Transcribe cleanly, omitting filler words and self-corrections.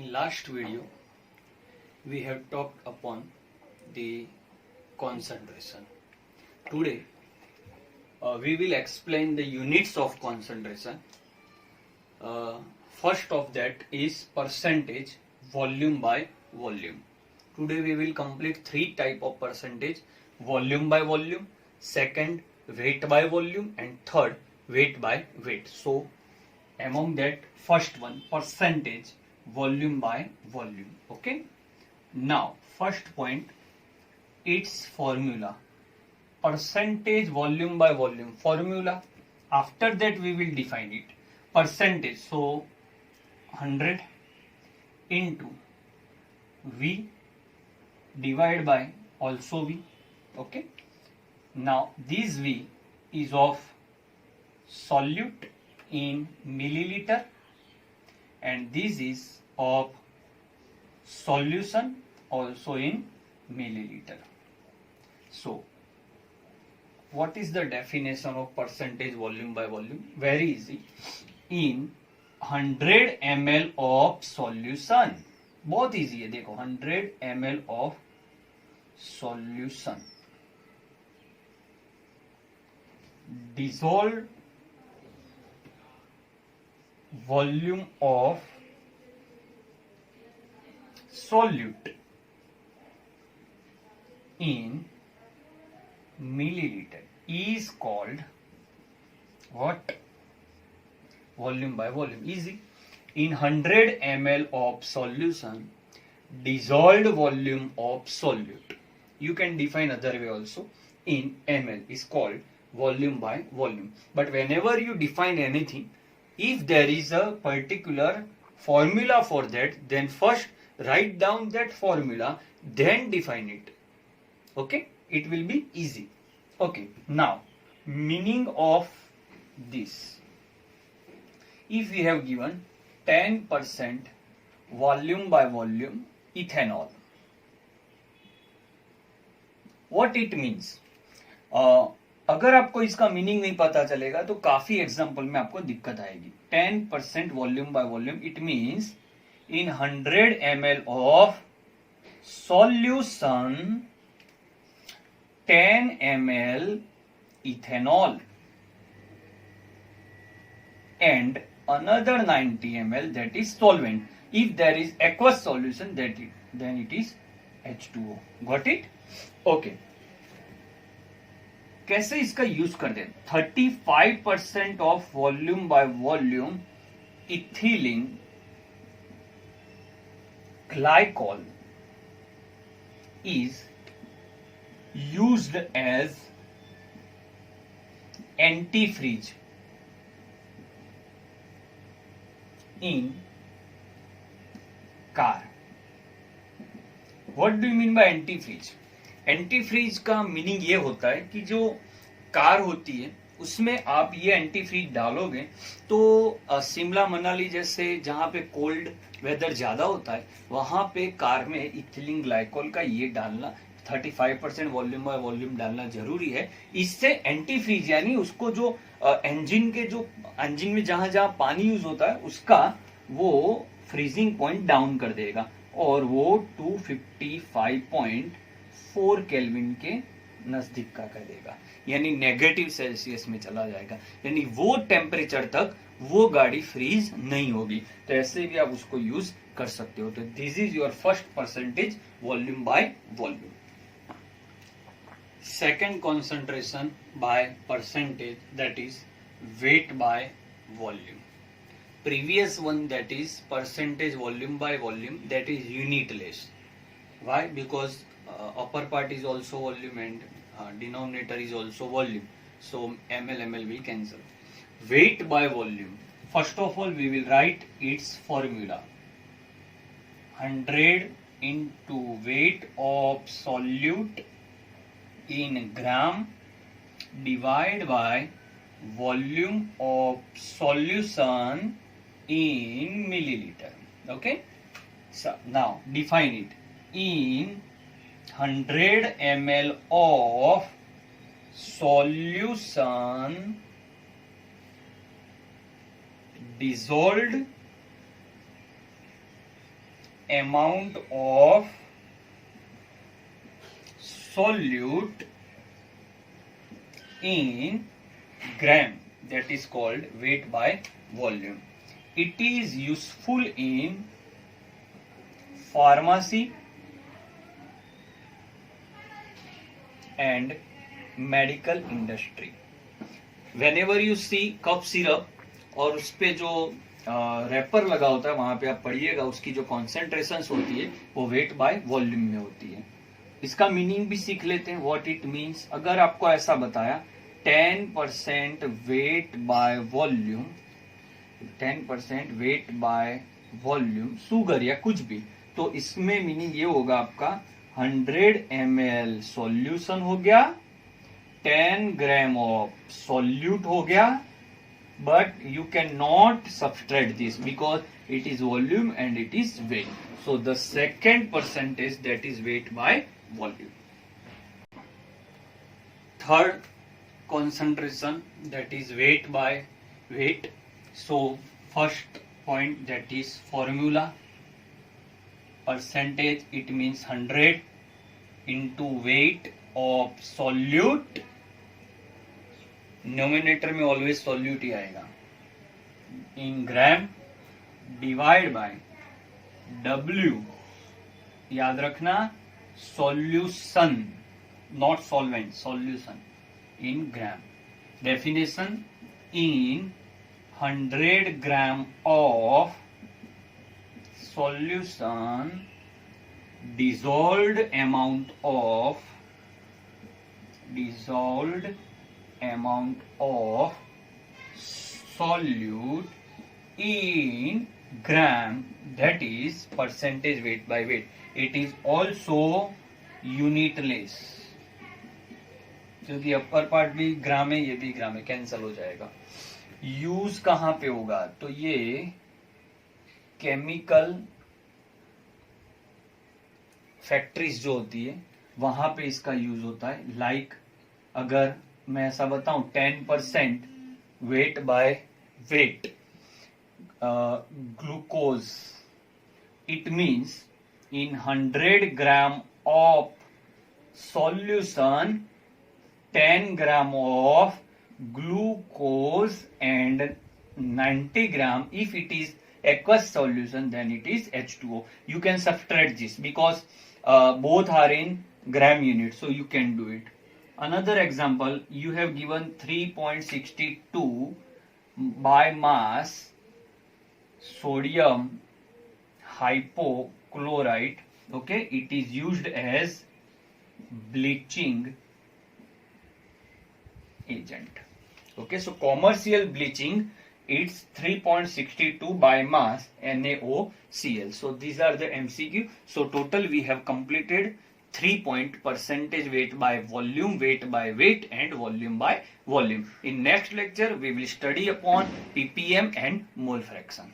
In last video, we have talked upon the concentration. Today, we will explain the units of concentration. First of that is percentage volume by volume. Today we will complete three type of percentage: volume by volume, second weight by volume, and third weight by weight. So among that, first one, percentage volume by volume. Okay, now first point, its formula, percentage volume by volume formula. After that we will define it. Percentage, so 100 into V divided by also V. Okay, now this V is of solute in milliliter and this is of solution also in milliliter. So what is the definition of percentage volume by volume? Very easy. In 100 ml of solution, बहुत easy है, देखो 100 ml of solution, dissolved volume of solute in milliliter is called what? Volume by volume. Easy. In 100 ml of solution, dissolved volume of solute, you can define other way also, in ml is called volume by volume. But whenever you define anything, if there is a particular formula for that, then first write down that formula, then define it. Okay, it will be easy. Okay, now meaning of this. If we have given 10% volume by volume ethanol, what it means? अगर आपको इसका meaning नहीं पता चलेगा तो काफी example में आपको दिक्कत आएगी. 10% volume by volume, it means in 100 ml of solution 10 ml ethanol and another 90 ml that is solvent. If there is aqueous solution, then it is H2O. Got it? Okay. कैसे इसका यूज करते हैं? 35% of volume by volume ethylene glycol is used as antifreeze in car. What do you mean by antifreeze? Antifreeze का meaning ये होता है कि जो कार होती है उसमें आप ये एंटीफ्रीज डालोगे तो शिमला मनाली जैसे जहां पे कोल्ड वेदर ज्यादा होता है वहां पे कार में इथिलीन ग्लाइकोल का ये डालना 35% वॉल्यूम बाय वॉल्यूम डालना जरूरी है. इससे एंटीफ्रीज यानी उसको जो इंजन में जहां जहां पानी यूज होता है उसका वो फ्रीजिंग पॉइंट डाउन कर देगा और वो 255.4 केल्विन के नजदीक का कर देगा, यानी नेगेटिव सेल्सियस में चला जाएगा, यानी वो टेम्परेचर तक वो गाड़ी फ्रीज नहीं होगी. तो ऐसे भी आप उसको यूज कर सकते हो. तो this is your first percentage volume by volume. Second concentration by percentage, that is weight by volume. Previous one, that is percentage volume by volume, that is unitless. Why? Because upper part is also volume and denominator is also volume. So ml will cancel. Weight by volume. First of all, we will write its formula. 100 into weight of solute in gram divided by volume of solution in milliliter. Okay, so now define it. In 100 ml of solution dissolved amount of solute in gram, that is called weight by volume. It is useful in pharmacy and medical industry. Whenever you see cough syrup और उस पे जो wrapper लगा होता है, वहां पे आप पढ़िएगा उसकी जो कॉन्सेंट्रेशन होती है वो वेट बाय वॉल्यूम में होती है. इसका मीनिंग भी सीख लेते हैं, व्हाट इट मीन्स. अगर आपको ऐसा बताया 10% weight by volume, 10% weight by volume sugar या कुछ भी, तो इसमें मीनिंग ये होगा आपका 100 ml सॉल्यूशन हो गया, 10 ग्राम ऑफ सॉल्यूट हो गया, but you cannot subtract this because it is volume and it is weight. So the second percentage, that is weight by volume. Third concentration, that is weight by weight. So first point, that is formula. Percentage, it means 100 into weight of solute. Numerator में always solute ही आएगा. इन gram divide by W, याद रखना solution, not solvent, solution in gram. Definition, in 100 gram of solution dissolved amount of solute in gram, that is percentage weight by weight. It is also unitless, क्योंकि upper part भी ग्राम है, ये भी ग्राम है, cancel हो जाएगा. यूज कहां पे होगा, तो ये केमिकल फैक्ट्रीज जो होती है वहां पे इसका यूज होता है. लाइक अगर मैं ऐसा बताऊं 10% weight by weight glucose, it means in 100 gram of solution 10 gram of glucose and 90 gram, if it is aqueous solution then it is H2O. You can subtract this because both are in gram unit, so you can do it. Another example, you have given 3.62 by mass sodium hypochlorite. Okay, it is used as bleaching agent. Okay, so commercial bleaching, it's 3.62 by mass NaOCl. So these are the MCQ. So total we have completed 3 point percentage weight by volume, weight by weight and volume by volume. In next lecture we will study upon ppm and mole fraction.